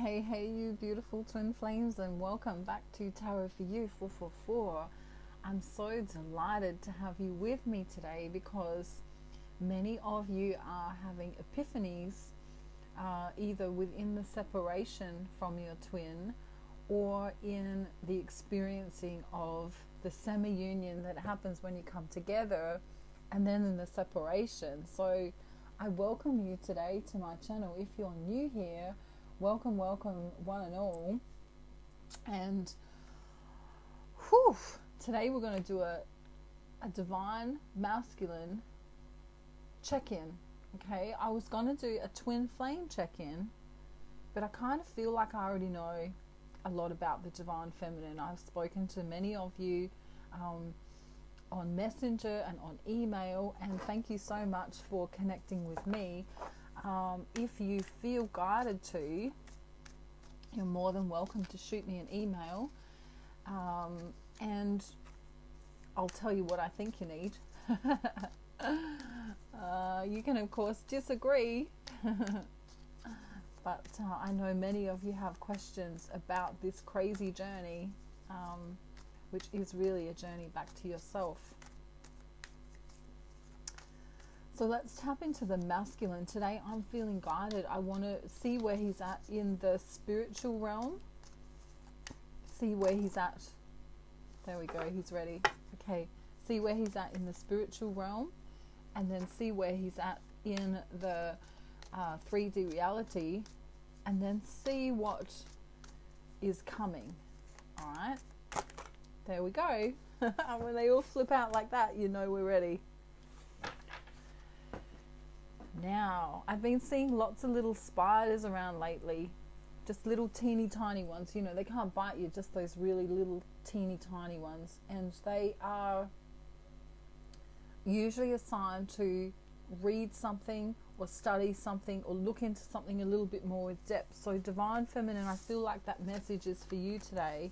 Hey, you beautiful twin flames, and welcome back to Tarot for You 444. I'm so delighted to have you with me today because many of you are having epiphanies either within the separation from your twin or in the experiencing of the semi-union that happens when you come together and then in the separation. So I welcome you today to my channel. If you're new here, welcome one and all. And today we're going to do a divine masculine check-in. Okay, I was going to do a twin flame check-in, but I kind of feel like I already know a lot about the divine feminine. I've spoken to many of you on Messenger and on email, and thank you so much for connecting with me. If you feel guided to, you're more than welcome to shoot me an email, and I'll tell you what I think you need. You can of course disagree, but I know many of you have questions about this crazy journey, which is really a journey back to yourself. So let's tap into the masculine. Today I'm feeling guided. I want to see where he's at in the spiritual realm. See where he's at. There we go, he's ready. Okay, see where he's at in the spiritual realm, and then see where he's at in the 3D reality, and then see what is coming. Alright, there we go. When they all flip out like that, you know we're ready. Now, I've been seeing lots of little spiders around lately. Just little teeny tiny ones. You know, they can't bite you, just those really little teeny tiny ones. And they are usually assigned to read something or study something or look into something a little bit more with depth. So divine feminine, I feel like that message is for you today.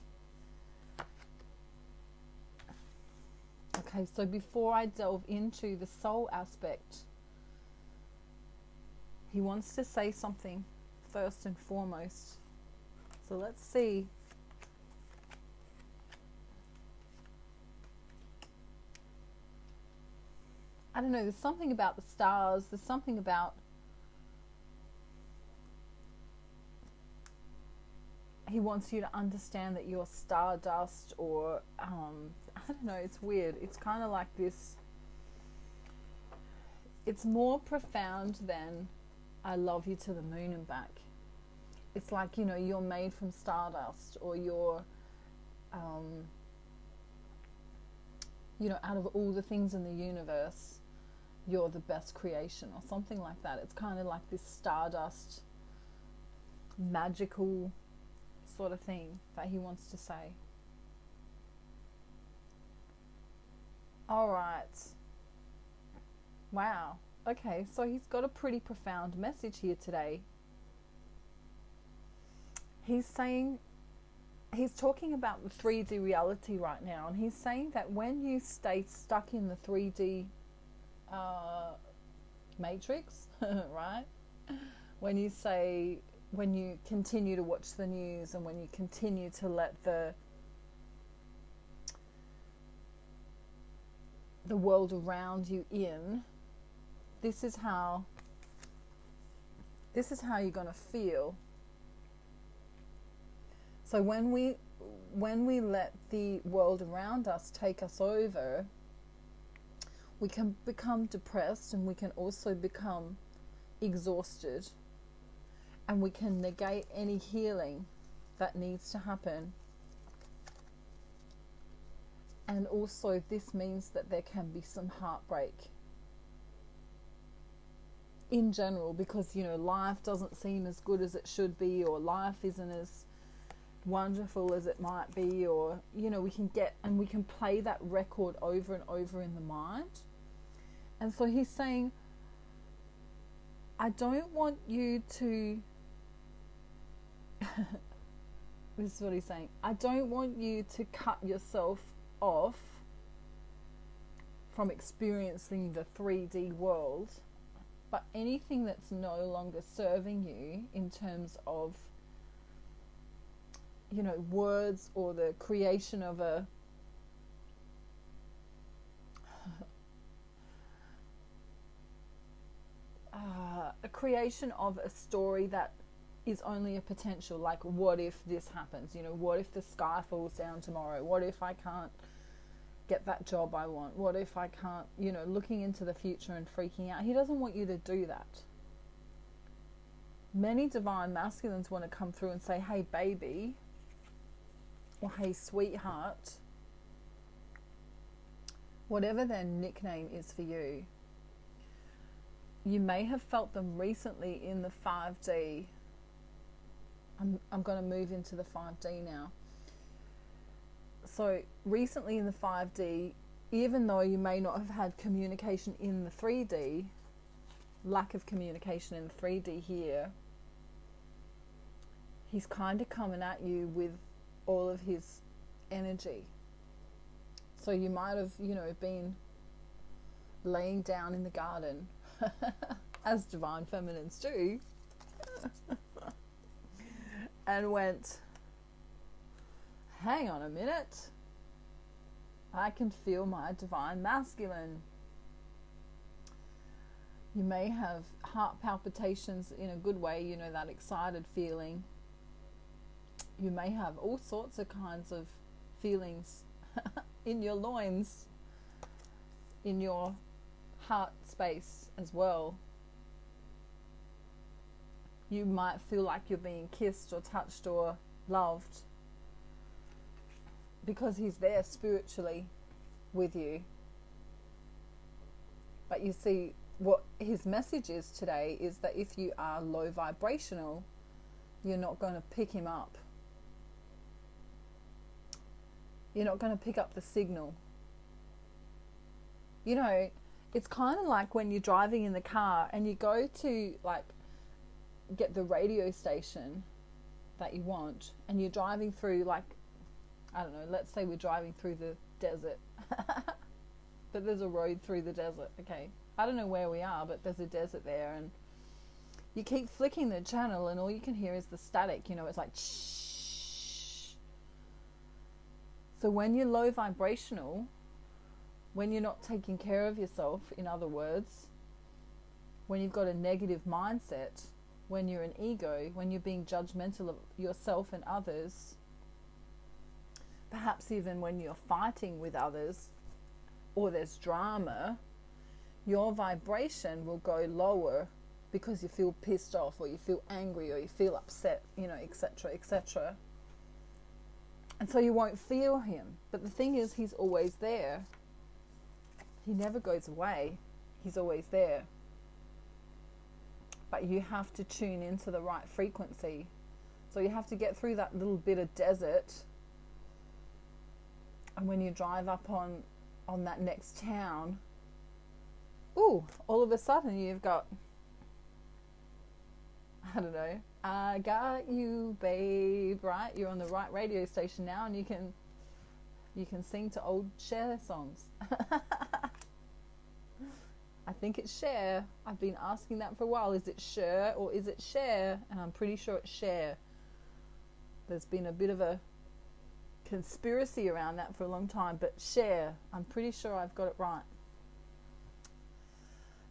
Okay, so before I delve into the soul aspect, he wants to say something first and foremost. So let's see. I don't know, there's something about the stars, there's something about he wants you to understand that you're stardust, or I don't know, it's weird. It's kind of like this, it's more profound than I love you to the moon and back. It's like, you know, you're made from stardust, or you're you know, out of all the things in the universe, you're the best creation, or something like that. It's kind of like this stardust magical sort of thing that he wants to say. All right. Wow. Okay, so he's got a pretty profound message here today. He's saying, he's talking about the 3D reality right now, and he's saying that when you stay stuck in the 3D matrix, right? When you continue to watch the news, and when you continue to let the world around you in, this is how you're going to feel. So when we let the world around us take us over, we can become depressed, and we can also become exhausted, and we can negate any healing that needs to happen. And also this means that there can be some heartbreak in general, because, you know, life doesn't seem as good as it should be, or life isn't as wonderful as it might be, or, you know, we can play that record over and over in the mind. And so he's saying, I don't want you to this is what he's saying, I don't want you to cut yourself off from experiencing the 3D world, but anything that's no longer serving you in terms of words or the creation of a creation of a story that is only a potential. Like, what if this happens? What if the sky falls down tomorrow? What if I can't get that job I want? What if I can't, looking into the future and freaking out? He doesn't want you to do that. Many divine masculines want to come through and say, hey, baby, or hey, sweetheart, whatever their nickname is for you. You may have felt them recently in the 5D. I'm going to move into the 5D now. So recently in the 5D, even though you may not have had communication in the 3D, lack of communication in the 3D here, he's kind of coming at you with all of his energy. So you might have, been laying down in the garden, as divine feminines do, and went, hang on a minute, I can feel my divine masculine. You may have heart palpitations in a good way, that excited feeling. You may have all sorts of kinds of feelings in your loins, in your heart space as well. You might feel like you're being kissed or touched or loved, because he's there spiritually with you. But you see, what his message is today is that if you are low vibrational, you're not going to pick him up. You're not going to pick up the signal. It's kind of like when you're driving in the car and you go to get the radio station that you want, and you're driving through, I don't know, let's say we're driving through the desert. But there's a road through the desert, okay? I don't know where we are, but there's a desert there, and you keep flicking the channel and all you can hear is the static, it's like shh. So when you're low vibrational, when you're not taking care of yourself, in other words, when you've got a negative mindset, when you're an ego, when you're being judgmental of yourself and others, perhaps even when you're fighting with others or there's drama, your vibration will go lower because you feel pissed off or you feel angry or you feel upset, etc., etc. And so you won't feel him. But the thing is, he's always there. He never goes away. He's always there. But you have to tune into the right frequency. So you have to get through that little bit of desert. And when you drive up on that next town, all of a sudden you've got, I don't know, I got you, babe, right? You're on the right radio station now, and you can sing to old Cher songs. I think it's Cher. I've been asking that for a while. Is it Cher or is it Cher? And I'm pretty sure it's Cher. There's been a bit of a conspiracy around that for a long time, but Cher, I'm pretty sure I've got it right.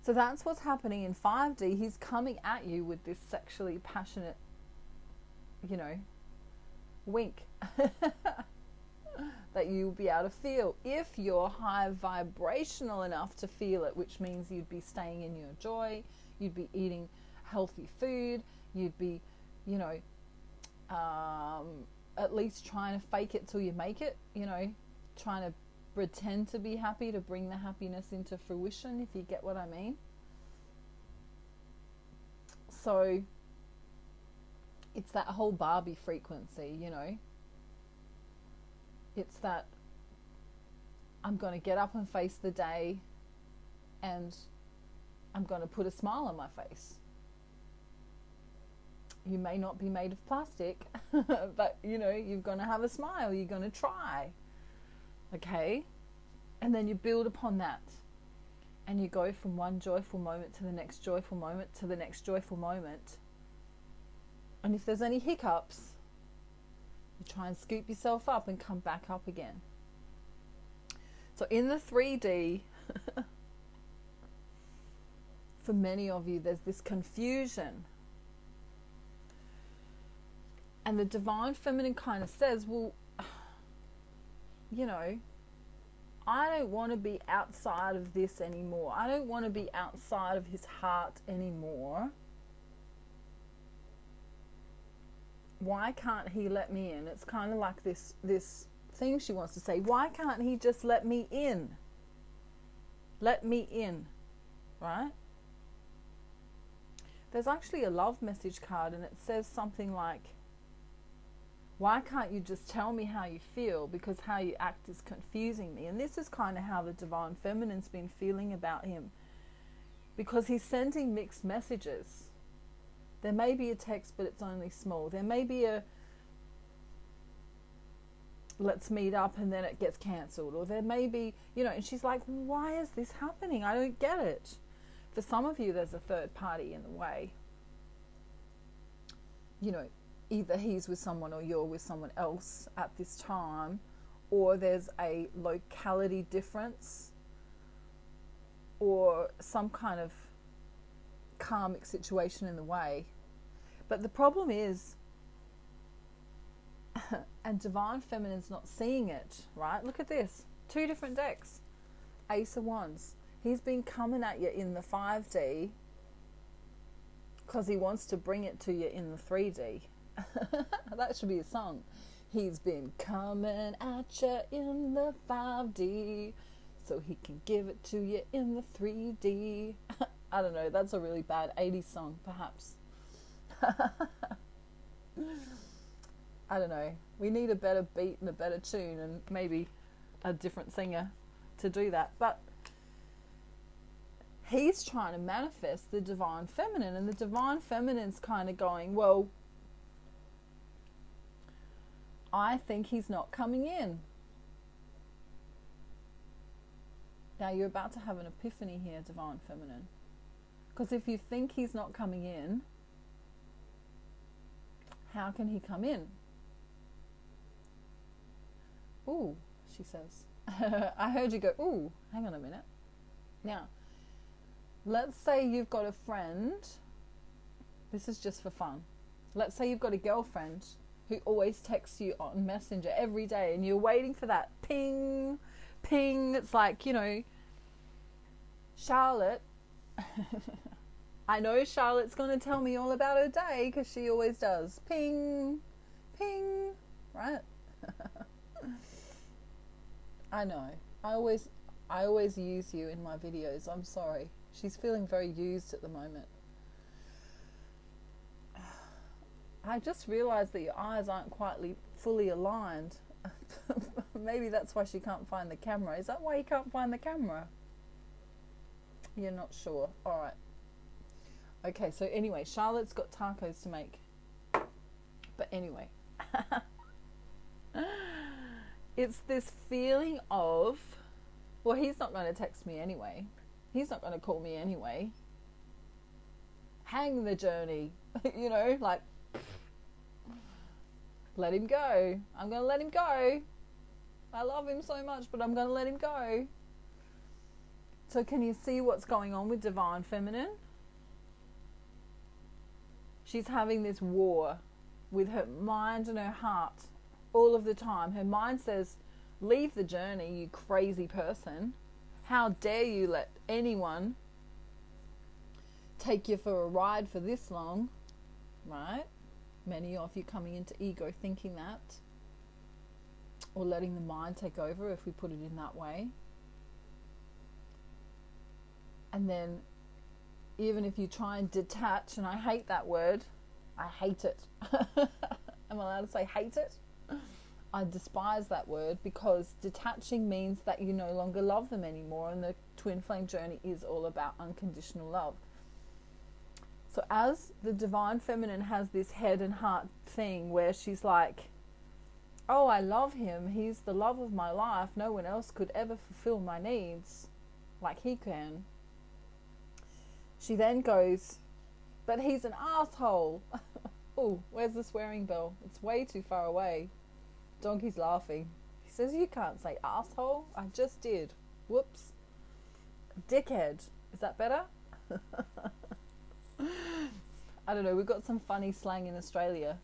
So that's what's happening in 5D. He's coming at you with this sexually passionate, wink that you'll be able to feel if you're high vibrational enough to feel it, which means you'd be staying in your joy, you'd be eating healthy food, you'd be, at least trying to fake it till you make it, trying to pretend to be happy to bring the happiness into fruition, if you get what I mean. So it's that whole Barbie frequency, It's that I'm going to get up and face the day, and I'm going to put a smile on my face. You may not be made of plastic, but, you're going to have a smile. You're going to try. Okay? And then you build upon that. And you go from one joyful moment to the next joyful moment to the next joyful moment. And if there's any hiccups, You try and scoop yourself up and come back up again. So in the 3D, for many of you, there's this confusion. And the divine feminine kind of says, well, you know, I don't want to be outside of this anymore. I don't want to be outside of his heart anymore. Why can't he let me in? It's kind of like this thing she wants to say. Why can't he just let me in? Let me in, right? There's actually a love message card, and it says something like, why can't you just tell me how you feel, because how you act is confusing me. And this is kind of how the divine feminine's been feeling about him, because he's sending mixed messages. There may be a text, but it's only small. There may be a let's meet up and then it gets cancelled, or there may be, you know, and she's like, why is this happening? I don't get it. For some of you, there's a third party in the way. You know, either he's with someone or you're with someone else at this time, or there's a locality difference, or some kind of karmic situation in the way. But the problem is, and divine feminine's not seeing it, right? Look at this. 2 different decks. Ace of Wands. He's been coming at you in the 5D because he wants to bring it to you in the 3D. That should be a song. He's been coming at you in the 5D so he can give it to you in the 3D. I don't know, that's a really bad 80s song, perhaps. I don't know. We need a better beat and a better tune, and maybe a different singer to do that. But he's trying to manifest the divine feminine, and the divine feminine's kind of going, well, I think he's not coming in. Now you're about to have an epiphany here, divine feminine. Because if you think he's not coming in, how can he come in? Ooh, she says. I heard you go, ooh, hang on a minute. Now, let's say you've got a friend. This is just for fun. Let's say you've got a girlfriend who always texts you on Messenger every day, and you're waiting for that ping, ping. It's like, you know, Charlotte. I know Charlotte's going to tell me all about her day because she always does. Ping, ping, right? I know. I always use you in my videos. I'm sorry. She's feeling very used at the moment. I just realised that your eyes aren't quite fully aligned. Maybe that's why she can't find the camera. Is that why you can't find the camera? You're not sure. All right. Okay, so anyway, Charlotte's got tacos to make. But anyway. It's this feeling of, well, he's not going to text me anyway. He's not going to call me anyway. Hang the journey. You know, like, let him go. I'm going to let him go. I love him so much, but I'm going to let him go. So can you see what's going on with divine feminine? She's having this war with her mind and her heart all of the time. Her mind says, leave the journey, you crazy person. How dare you let anyone take you for a ride for this long, right? Many of you coming into ego thinking that, or letting the mind take over, if we put it in that way. And then even if you try and detach, and I hate that word, I hate it. Am I allowed to say hate it? I despise that word, because detaching means that you no longer love them anymore, and the twin flame journey is all about unconditional love. So as the divine feminine has this head and heart thing where she's like, oh, I love him, he's the love of my life, no one else could ever fulfill my needs like he can. She then goes, but he's an asshole. Oh, where's the swearing bell? It's way too far away. Donkey's laughing. He says you can't say asshole. I just did. Whoops. Dickhead. Is that better? I don't know. We've got some funny slang in Australia.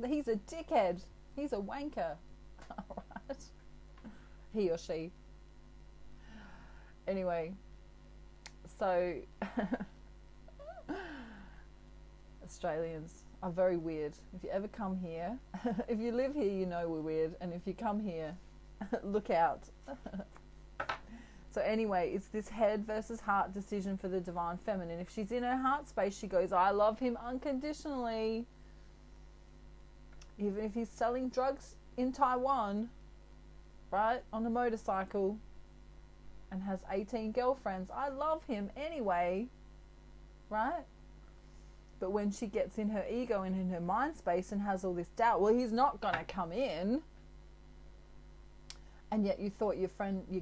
He's a dickhead. He's a wanker. Alright. He or she. Anyway. So... Australians are very weird. If you ever come here, if you live here, you know we're weird. And if you come here, look out. So anyway, it's this head versus heart decision for the divine feminine. If she's in her heart space, she goes, I love him unconditionally. Even if he's selling drugs in Taiwan, right, on a motorcycle, and has 18 girlfriends, I love him anyway, right? But when she gets in her ego and in her mind space and has all this doubt, well, he's not going to come in. And yet you thought your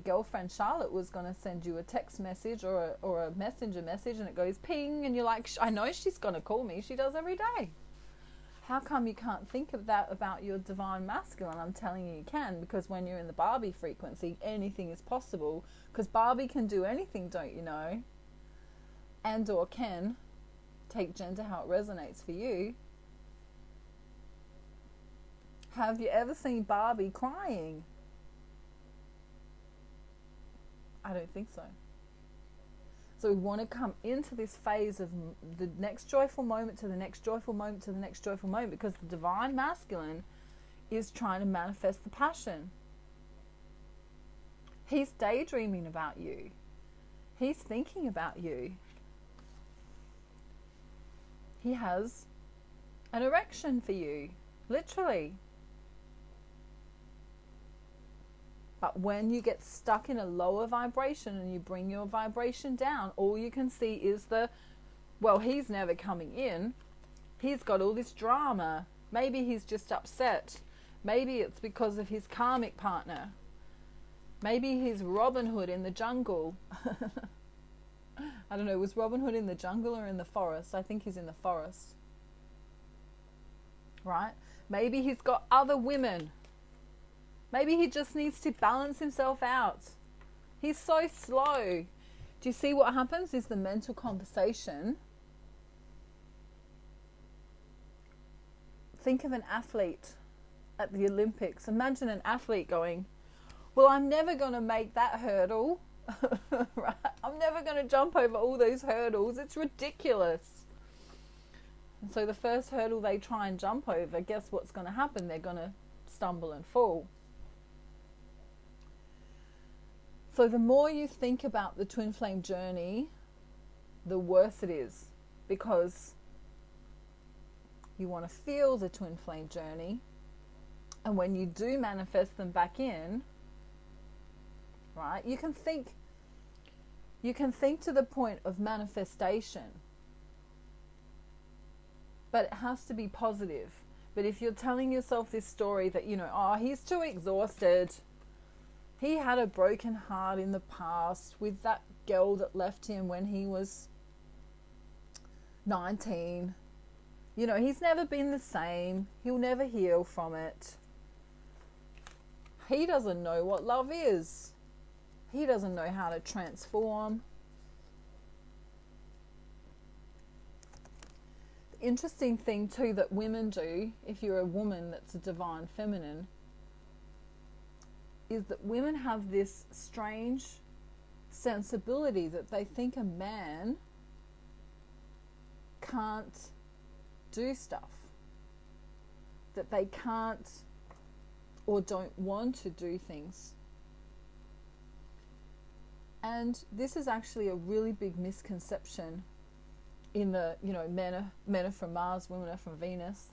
girlfriend Charlotte was going to send you a text message or a messenger message, and it goes ping, and you're like, I know she's going to call me. She does every day. How come you can't think of that about your divine masculine? I'm telling you, you can, because when you're in the Barbie frequency, anything is possible. Because Barbie can do anything, don't you know? And or can. Take gender how it resonates for you. Have you ever seen Barbie crying? I don't think so. So we want to come into this phase of the next joyful moment to the next joyful moment to the next joyful moment, because the divine masculine is trying to manifest the passion. He's daydreaming about you. He's thinking about you. He has an erection for you, literally. But when you get stuck in a lower vibration and you bring your vibration down, all you can see is he's never coming in. He's got all this drama. Maybe he's just upset. Maybe it's because of his karmic partner. Maybe he's Robin Hood in the jungle. I don't know, was Robin Hood in the jungle or in the forest? I think he's in the forest. Right? Maybe he's got other women. Maybe he just needs to balance himself out. He's so slow. Do you see what happens is the mental conversation? Think of an athlete at the Olympics. Imagine an athlete going, well, I'm never going to make that hurdle. Right? I'm never going to jump over all those hurdles. It's ridiculous. And so the first hurdle they try and jump over, guess what's going to happen? They're going to stumble and fall. So the more you think about the twin flame journey, the worse it is, because you want to feel the twin flame journey, and when you do manifest them back in, right, you can think to the point of manifestation, but it has to be positive. But if you're telling yourself this story that, he's too exhausted, he had a broken heart in the past with that girl that left him when he was 19, he's never been the same, he'll never heal from it, he doesn't know what love is. He doesn't know how to transform. The interesting thing too that women do, if you're a woman that's a divine feminine, is that women have this strange sensibility that they think a man can't do stuff, that they can't or don't want to do things. And this is actually a really big misconception in the, men are from Mars, women are from Venus.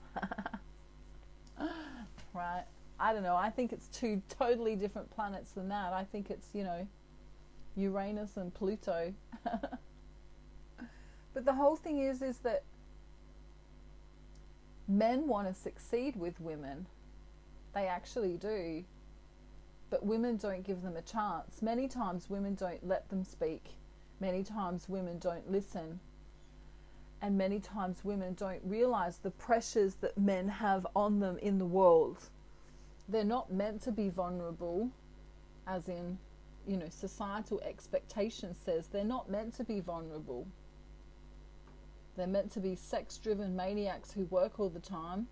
Right? I don't know. I think it's two totally different planets than that. I think it's, Uranus and Pluto. But the whole thing is that men want to succeed with women. They actually do. But women don't give them a chance. Many times women don't let them speak. Many times women don't listen. And many times women don't realize the pressures that men have on them in the world. they're not meant to be vulnerable, as in, societal expectation says they're not meant to be vulnerable. They're meant to be sex-driven maniacs who work all the time.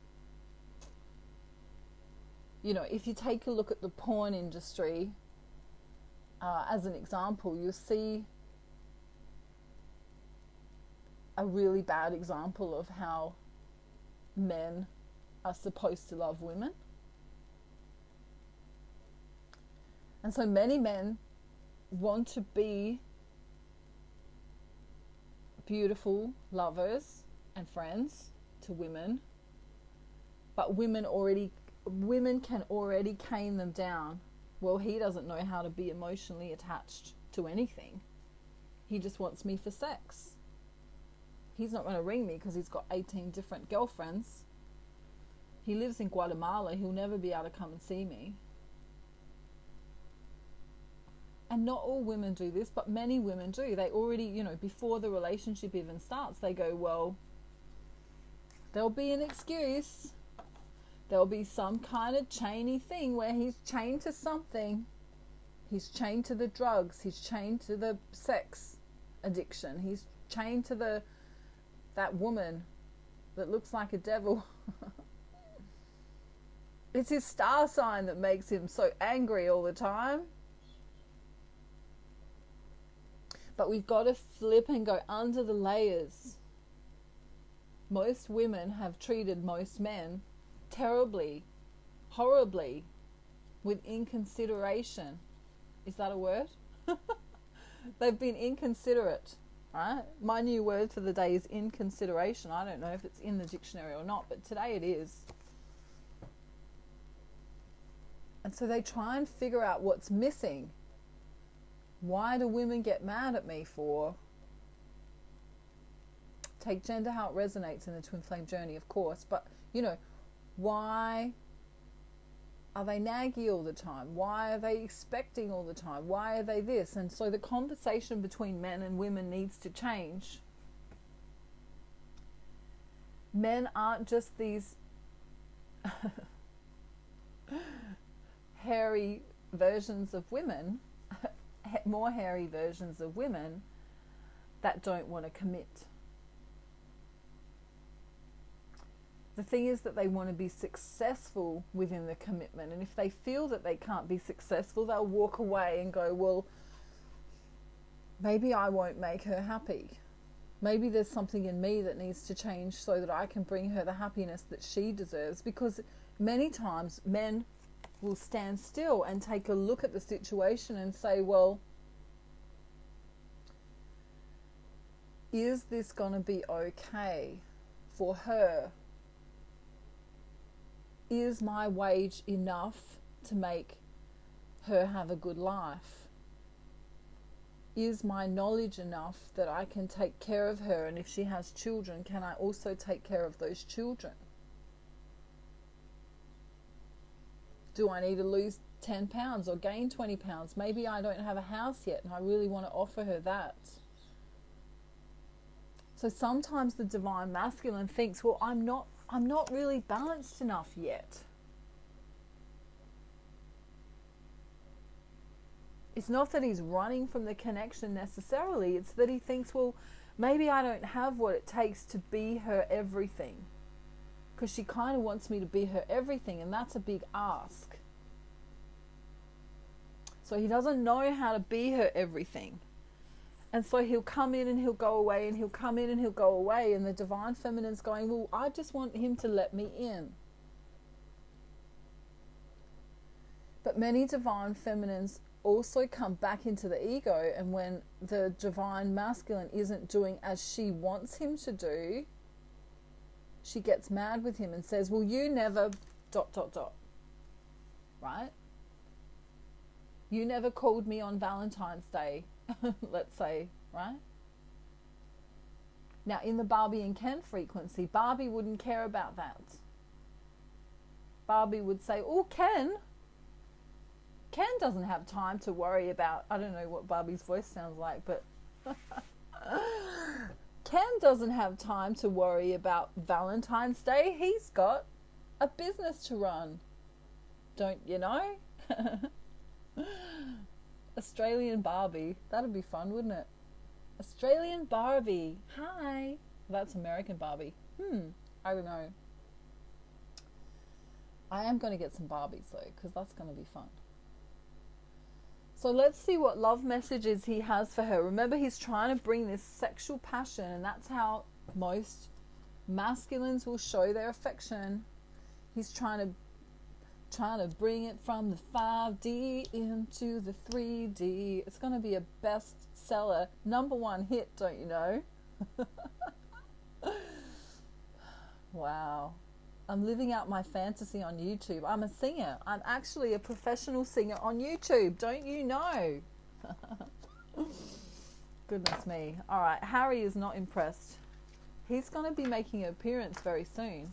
If you take a look at the porn industry, as an example, you'll see a really bad example of how men are supposed to love women. And so many men want to be beautiful lovers and friends to women, but women can already cane them down. Well, he doesn't know how to be emotionally attached to anything. He just wants me for sex. He's not going to ring me because he's got 18 different girlfriends. He lives in Guatemala. He'll never be able to come and see me. And not all women do this, but many women do. They already, before the relationship even starts, they go, well, there'll be an excuse. There'll be some kind of chainy thing where he's chained to something. He's chained to the drugs. He's chained to the sex addiction. He's chained to that woman that looks like a devil. It's his star sign that makes him so angry all the time. But we've got to flip and go under the layers. Most women have treated most men terribly, horribly, with inconsideration. Is that a word? They've been inconsiderate, right? My new word for the day is inconsideration. I don't know if it's in the dictionary or not, but today it is. And so they try and figure out what's missing. Why do women get mad at me for? Take gender how it resonates in the twin flame journey, of course, but why are they naggy all the time? Why are they expecting all the time? Why are they this? And so the conversation between men and women needs to change. Men aren't just these hairy versions of women, more hairy versions of women that don't want to commit. The thing is that they want to be successful within the commitment, and if they feel that they can't be successful, they'll walk away and go, well, maybe I won't make her happy. Maybe there's something in me that needs to change so that I can bring her the happiness that she deserves. Because many times men will stand still and take a look at the situation and say, well, is this going to be okay for her? Is my wage enough to make her have a good life? Is my knowledge enough that I can take care of her? And if she has children, can I also take care of those children? Do I need to lose 10 pounds or gain 20 pounds? Maybe I don't have a house yet and I really want to offer her that. So sometimes the divine masculine thinks, well, I'm not really balanced enough yet. It's not that he's running from the connection necessarily. It's that he thinks, well, maybe I don't have what it takes to be her everything. Because she kind of wants me to be her everything, and that's a big ask. So he doesn't know how to be her everything. And so he'll come in and he'll go away, and he'll come in and he'll go away, and the divine feminine's going, well, I just want him to let me in. But many divine feminines also come back into the ego, and when the divine masculine isn't doing as she wants him to do, she gets mad with him and says, well, you never ... Right? You never called me on Valentine's Day, let's say, right? Now, in the Barbie and Ken frequency, Barbie wouldn't care about that. Barbie would say, oh, Ken doesn't have time to worry about, I don't know what Barbie's voice sounds like, but Ken doesn't have time to worry about Valentine's Day. He's got a business to run. Don't you know? Australian Barbie. That'd be fun, wouldn't it? Australian Barbie. Hi. That's American Barbie. I don't know. I am going to get some Barbies though, because that's going to be fun. So let's see what love messages he has for her. Remember, he's trying to bring this sexual passion, and that's how most masculines will show their affection. He's trying to bring it from the 5D into the 3D. It's going to be a bestseller, #1 hit, don't you know? Wow. I'm living out my fantasy on YouTube. I'm a singer. I'm actually a professional singer on YouTube. Don't you know? Goodness me. All right. Harry is not impressed. He's going to be making an appearance very soon.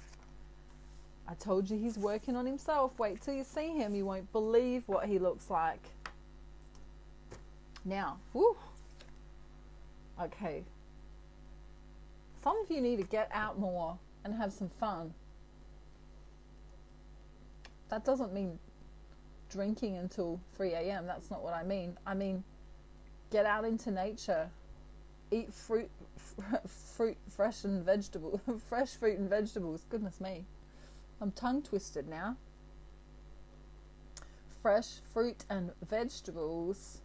I told you he's working on himself. Wait till you see him. You won't believe what he looks like. Now, whew. Okay. Some of you need to get out more and have some fun. That doesn't mean drinking until 3 a.m. That's not what I mean. I mean, get out into nature. Eat fruit, fresh and vegetable, fresh fruit and vegetables. Goodness me. I'm tongue twisted now. Fresh fruit and vegetables.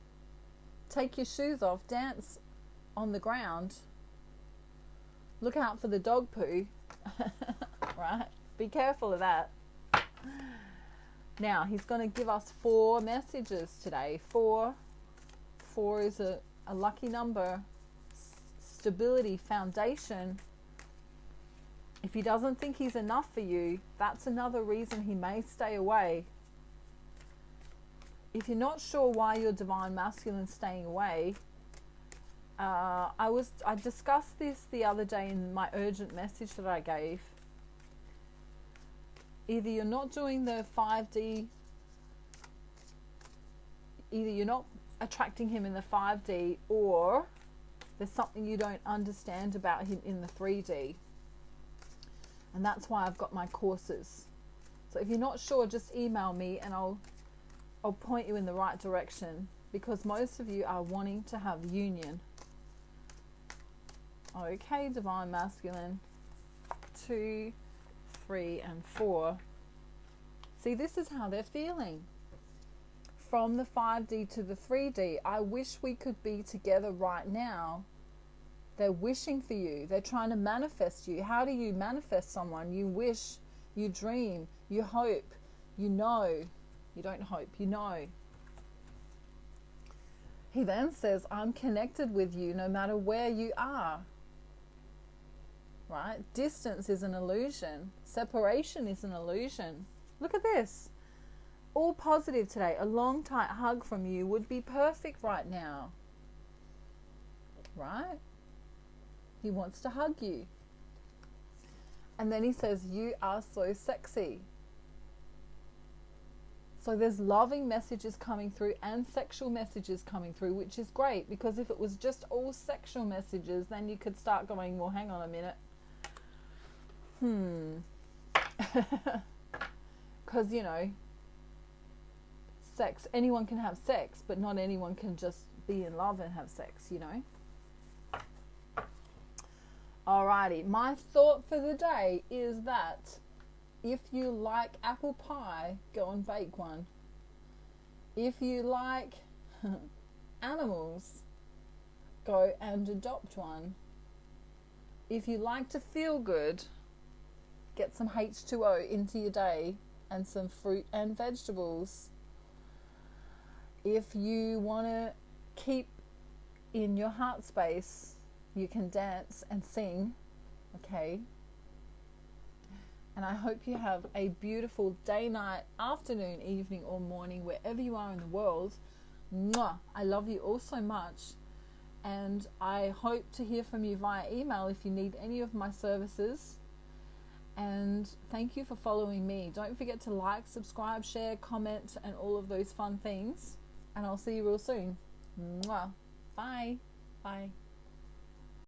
Take your shoes off. Dance on the ground. Look out for the dog poo. Right? Be careful of that. Now, he's going to give us 4 messages today. 4 is a lucky number. Stability, foundation. If he doesn't think he's enough for you, that's another reason he may stay away. If you're not sure why your divine masculine's staying away, I discussed this the other day in my urgent message that I gave. Either you're not doing the 5D, either you're not attracting him in the 5D, or there's something you don't understand about him in the 3D. And that's why I've got my courses. So if you're not sure, just email me and I'll point you in the right direction, because most of you are wanting to have union. Okay, divine masculine, 2, 3 and 4. See, this is how they're feeling. From the 5D to the 3D, I wish we could be together right now. They're wishing for you. They're trying to manifest you. How do you manifest someone? You wish, you dream, you hope, you know. You don't hope, you know. He then says, I'm connected with you no matter where you are. Right? Distance is an illusion. Separation is an illusion. Look at this. All positive today. A long, tight hug from you would be perfect right now. Right? He wants to hug you. And then he says, you are so sexy. So there's loving messages coming through and sexual messages coming through, which is great, because if it was just all sexual messages, then you could start going, well, hang on a minute. Because, you know, sex, anyone can have sex, but not anyone can just be in love and have sex, you know. Alrighty, my thought for the day is that if you like apple pie, go and bake one. If you like animals, go and adopt one. If you like to feel good, get some H2O into your day and some fruit and vegetables. If you want to keep in your heart space, you can dance and sing, okay? And I hope you have a beautiful day, night, afternoon, evening, or morning, wherever you are in the world. Mwah! I love you all so much. And I hope to hear from you via email if you need any of my services. And thank you for following me. Don't forget to like, subscribe, share, comment, and all of those fun things. And I'll see you real soon. Mwah! Bye. Bye.